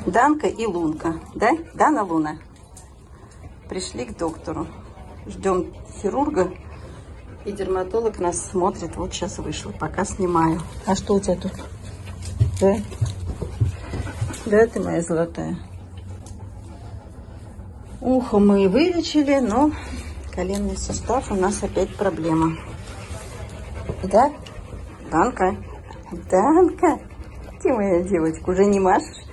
Данка и Лунка, да? Дана, Луна. Пришли к доктору. Ждем хирурга. И дерматолог нас смотрит. Вот сейчас вышел, пока снимаю. А что у тебя тут? Да? Да, ты моя золотая. Ухо мы вылечили, но коленный сустав у нас опять проблема. Да? Данка? Данка? Ты моя девочка, уже не машешь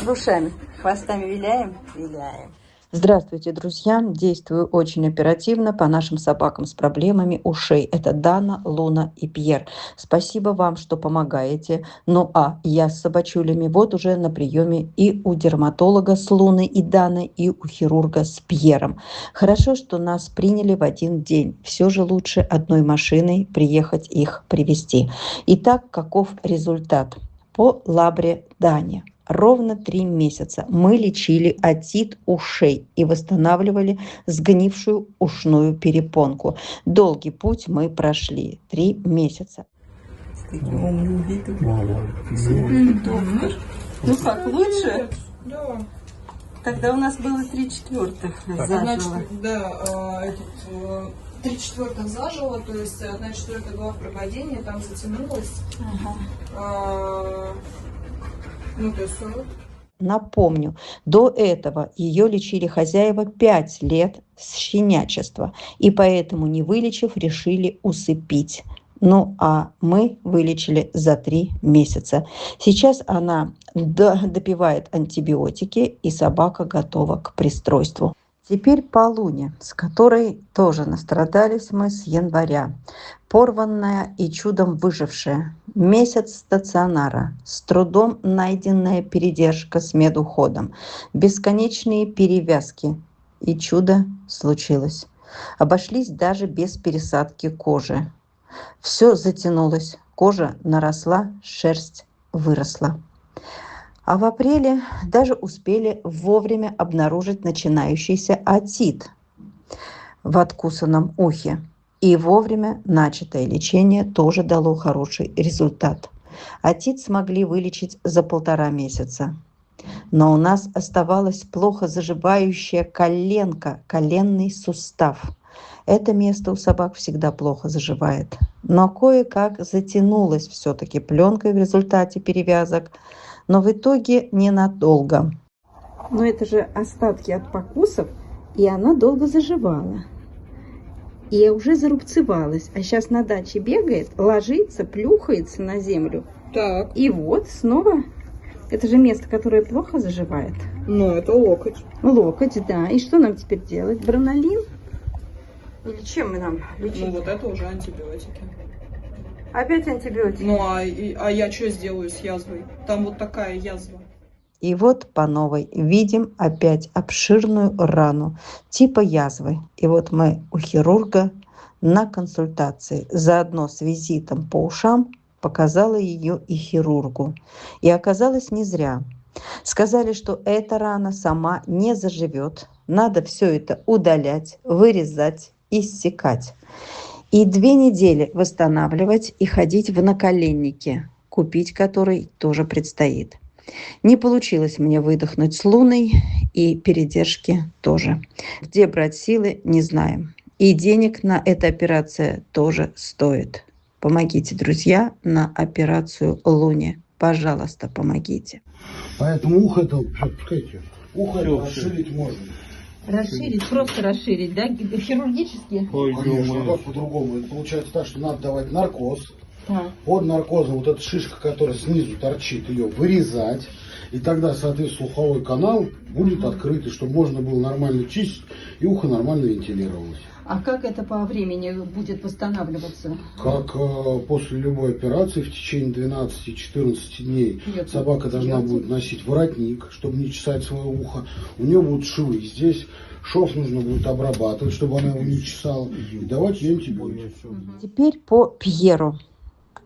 ушами? Хвостами виляем? Виляем. Здравствуйте, друзья! Действую очень оперативно по нашим собакам с проблемами ушей. Это Дана, Луна и Пьер. Спасибо вам, что помогаете. Ну а я с собачулями вот уже на приеме и у дерматолога с Луной и Даной, и у хирурга с Пьером. Хорошо, что нас приняли в один день. Все же лучше одной машиной приехать их привезти. Итак, каков результат? По Лабре Дане. Ровно 3 месяца мы лечили отит ушей и восстанавливали сгнившую ушную перепонку. Долгий путь мы прошли. 3 месяца. Доктор. Ну как, лучше? Да. Тогда у нас было 3/4 заживо. Да, 3/4 заживо, то есть 1/4 была в пропадении, там затянулась. Ну, то есть 40. Напомню, до этого ее лечили хозяева 5 лет с щенячества, и поэтому, не вылечив, решили усыпить. Ну а мы вылечили за 3 месяца. Сейчас она допивает антибиотики, и собака готова к пристройству. Теперь по Луне, с которой тоже настрадались мы с января. Порванная и чудом выжившая. Месяц стационара. С трудом найденная передержка с медуходом. Бесконечные перевязки. И чудо случилось. Обошлись даже без пересадки кожи. Все затянулось. Кожа наросла, шерсть выросла. А в апреле даже успели вовремя обнаружить начинающийся отит в откусанном ухе. И вовремя начатое лечение тоже дало хороший результат. Отит смогли вылечить за 1,5 месяца. Но у нас оставалась плохо заживающая коленка, коленный сустав. Это место у собак всегда плохо заживает. Но кое-как затянулось все-таки пленкой в результате перевязок. Но в итоге ненадолго. Но это же остатки от покусов, и она долго заживала. И уже зарубцевалась. А сейчас на даче бегает, ложится, плюхается на землю. Так. И вот снова, это же место, которое плохо заживает. Ну, это локоть. Локоть, да. И что нам теперь делать? Бронолин? Или чем мы нам лечить? Ну, вот это уже антибиотики. Опять антибиотики? Ну, а я что сделаю с язвой? Там вот такая язва. И вот по новой видим опять обширную рану типа язвы. И вот мы у хирурга на консультации. Заодно с визитом по ушам показала ее и хирургу. И оказалось не зря. Сказали, что эта рана сама не заживет. Надо все это удалять, вырезать, иссекать. И 2 недели восстанавливать и ходить в наколеннике, купить который тоже предстоит. Не получилось мне выдохнуть с Луной, и передержки тоже. Где брать силы, не знаем. И денег на эту операцию тоже стоит. Помогите, друзья, на операцию Луне. Пожалуйста, помогите. Поэтому ухо это, пускайте, ухо это расширить можно. Расширить, просто расширить, да? Хирургически? Конечно, как по-другому. Это получается так, что надо давать наркоз. Так. Под наркозом вот эта шишка, которая снизу торчит, ее вырезать. И тогда, соответственно, слуховой канал будет открытый, чтобы можно было нормально чистить и ухо нормально вентилировалось. А как это по времени будет восстанавливаться? Как после любой операции в течение 12-14 дней собака должна будет носить воротник, чтобы не чесать свое ухо. У нее будут швы. Здесь шов нужно будет обрабатывать, чтобы она его не чесала. И давать ей антибиотик. Теперь по Пьеру,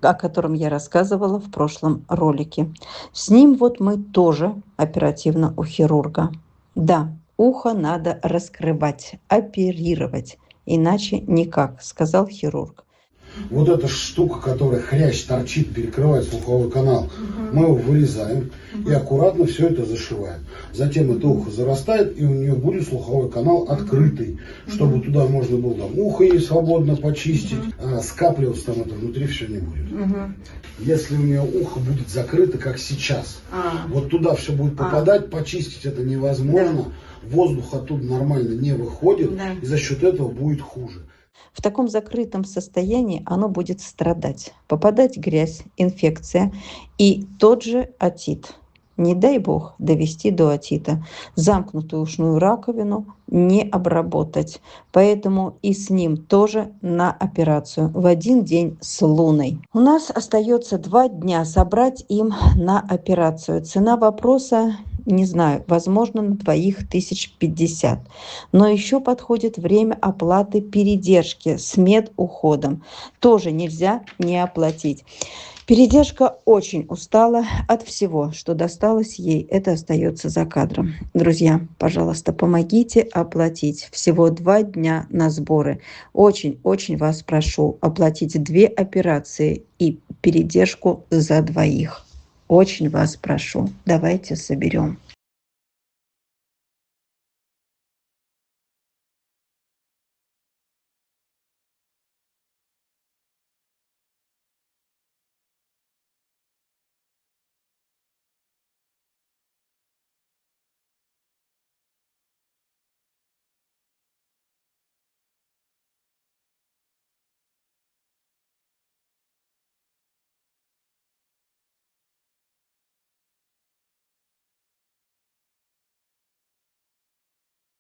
о котором я рассказывала в прошлом ролике. С ним вот мы тоже оперативно у хирурга. Да, ухо надо раскрывать, оперировать. Иначе никак, сказал хирург. Вот эта штука, которая хрящ торчит, перекрывает слуховой канал, мы его вырезаем и аккуратно все это зашиваем. Затем это ухо зарастает, и у нее будет слуховой канал открытый, чтобы туда можно было там ухо ей свободно почистить, а скапливаться там это внутри все не будет. Если у нее ухо будет закрыто, как сейчас, вот туда все будет попадать, почистить это невозможно, воздух оттуда нормально не выходит, и за счет этого будет хуже. В таком закрытом состоянии оно будет страдать, попадать грязь, инфекция и тот же отит. Не дай бог довести до отита. Замкнутую ушную раковину не обработать. Поэтому и с ним тоже на операцию в один день с Луной. У нас остается 2 дня собрать им на операцию. Цена вопроса, не знаю, возможно, на двоих 1050. Но еще подходит время оплаты передержки с медуходом. Тоже нельзя не оплатить. Передержка очень устала от всего, что досталось ей. Это остается за кадром. Друзья, пожалуйста, помогите оплатить. Всего 2 дня на сборы. Очень вас прошу оплатить 2 операции и передержку за 2. Очень вас прошу. Давайте соберем.